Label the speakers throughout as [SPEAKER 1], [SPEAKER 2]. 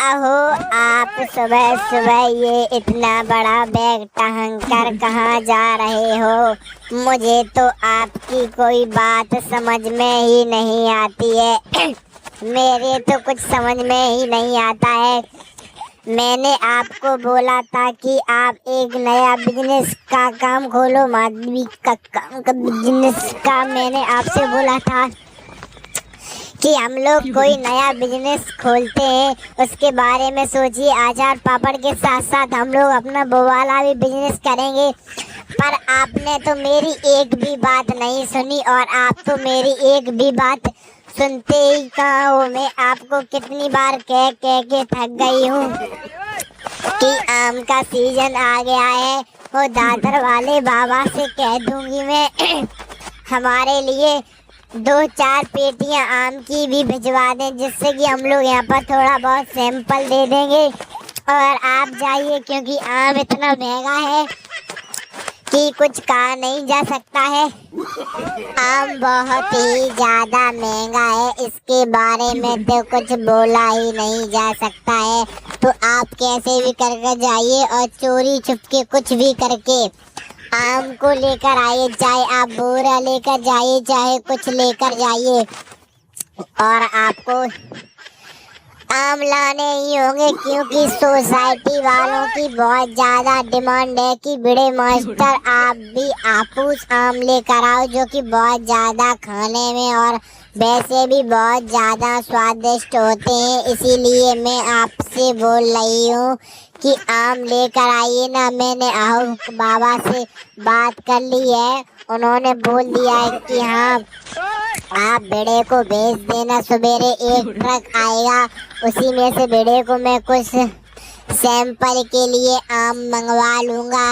[SPEAKER 1] अहो आप सुबह सुबह ये इतना बड़ा बैग टांग कर कहाँ जा रहे हो? मुझे तो आपकी कोई बात समझ में ही नहीं आती है। मेरे तो कुछ समझ में ही नहीं आता है। मैंने आपको बोला था कि आप एक नया बिजनेस का काम खोलो, माधवी का काम का बिजनेस का मैंने आपसे बोला था कि हम लोग कोई नया बिजनेस खोलते हैं, उसके बारे में सोचिए। अचार पापड़ के साथ साथ हम लोग अपना वो वाला भी बिजनेस करेंगे। पर आपने तो मेरी एक भी बात नहीं सुनी, और आप तो मेरी एक भी बात सुनते ही कहाँ हो। मैं आपको कितनी बार कह कह के थक गई हूँ कि आम का सीजन आ गया है। वो दादर वाले बाबा से कह दूंगी मैं हमारे लिए 2-4 पेटियां आम की भी भिजवा दें, जिससे कि हम लोग यहाँ पर थोड़ा बहुत सैंपल दे देंगे और आप जाइए, क्योंकि आम इतना महंगा है कि कुछ कहा नहीं जा सकता है। आम बहुत ही ज़्यादा महंगा है, इसके बारे में तो कुछ बोला ही नहीं जा सकता है। तो आप कैसे भी करके जाइए और चोरी छुपके कुछ भी करके आम को लेकर आइए, चाहे आप बोरा लेकर जाइए, चाहे कुछ लेकर जाइए। और आपको आम लाने ही होंगे, क्योंकि सोसाइटी वालों की बहुत ज़्यादा डिमांड है कि बड़े मास्टर आप भी आपूस आम लेकर आओ, जो कि बहुत ज़्यादा खाने में और वैसे भी बहुत ज़्यादा स्वादिष्ट होते हैं। इसीलिए मैं आपसे बोल रही हूँ कि आम लेकर आइए ना। मैंने आओ बाबा से बात कर ली है, उन्होंने बोल दिया है कि हाँ आप बेड़े को भेज देना, सवेरे एक ट्रक आएगा, उसी में से बेड़े को मैं कुछ सैंपल के लिए आम मंगवा लूँगा।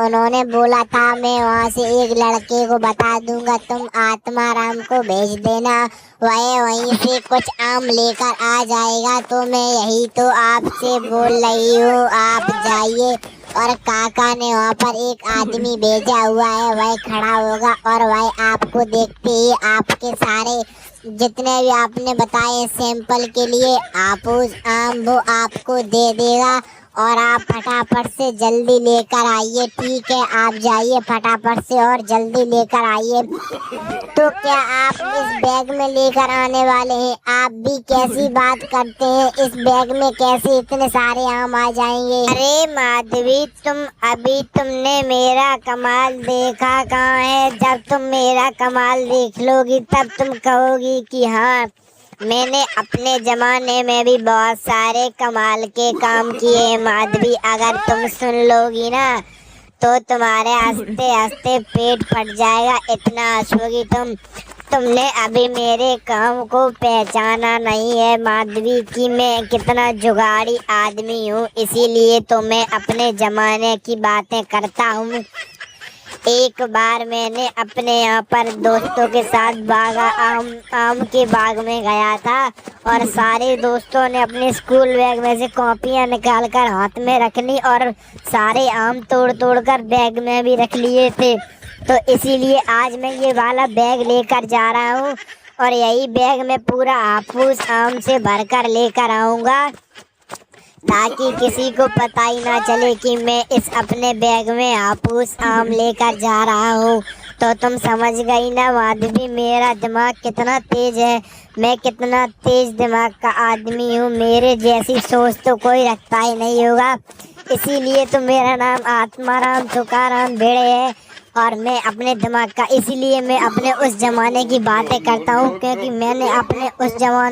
[SPEAKER 1] उन्होंने बोला था मैं वहाँ से एक लड़के को बता दूँगा, तुम आत्माराम को भेज देना, वह वहीं से कुछ आम लेकर आ जाएगा। तो मैं यही तो आपसे बोल रही हूँ, आप जाइए। और काका ने वहाँ पर एक आदमी भेजा हुआ है, वह खड़ा होगा और वह आपको देखते ही आपके सारे जितने भी आपने बताए सैंपल के लिए आप उस आम वो आपको दे देगा। और आप फटाफट से जल्दी लेकर आइए, ठीक है? आप जाइए फटाफट से और जल्दी लेकर आइए। तो क्या आप इस बैग में लेकर आने वाले हैं? आप भी कैसी बात करते हैं, इस बैग में कैसे इतने सारे आम आ जाएंगे? अरे माधवी, तुमने मेरा कमाल देखा कहाँ है? जब तुम मेरा कमाल देख लोगी तब तुम कहोगी कि हाँ, मैंने अपने ज़माने में भी बहुत सारे कमाल के काम किए। माधवी, अगर तुम सुन लोगी ना तो तुम्हारे हंसते हंसते पेट फट जाएगा, इतना हंसोगी तुमने अभी मेरे काम को पहचाना नहीं है माधवी कि मैं कितना जुगाड़ी आदमी हूँ। इसीलिए तो मैं अपने ज़माने की बातें करता हूँ। एक बार मैंने अपने यहाँ पर दोस्तों के साथ आम के बाग में गया था, और सारे दोस्तों ने अपने स्कूल बैग में से कॉपियाँ निकाल कर हाथ में रख ली और सारे आम तोड़ तोड़ कर बैग में भी रख लिए थे। तो इसीलिए आज मैं ये वाला बैग लेकर जा रहा हूँ, और यही बैग मैं पूरा हाफूस आम से भर कर लेकर आऊँगा, ताकि किसी को पता ही ना चले कि मैं इस अपने बैग में हाफूस आम लेकर जा रहा हूँ। तो तुम समझ गई ना माधवी, मेरा दिमाग कितना तेज है, मैं कितना तेज दिमाग का आदमी हूँ। मेरे जैसी सोच तो कोई रखता ही नहीं होगा। इसीलिए तो मेरा नाम आत्माराम तुकाराम भिड़े है, और मैं अपने दिमाग का इसीलिए मैं अपने उस ज़माने की बातें करता हूँ, क्योंकि मैंने अपने उस ज़माने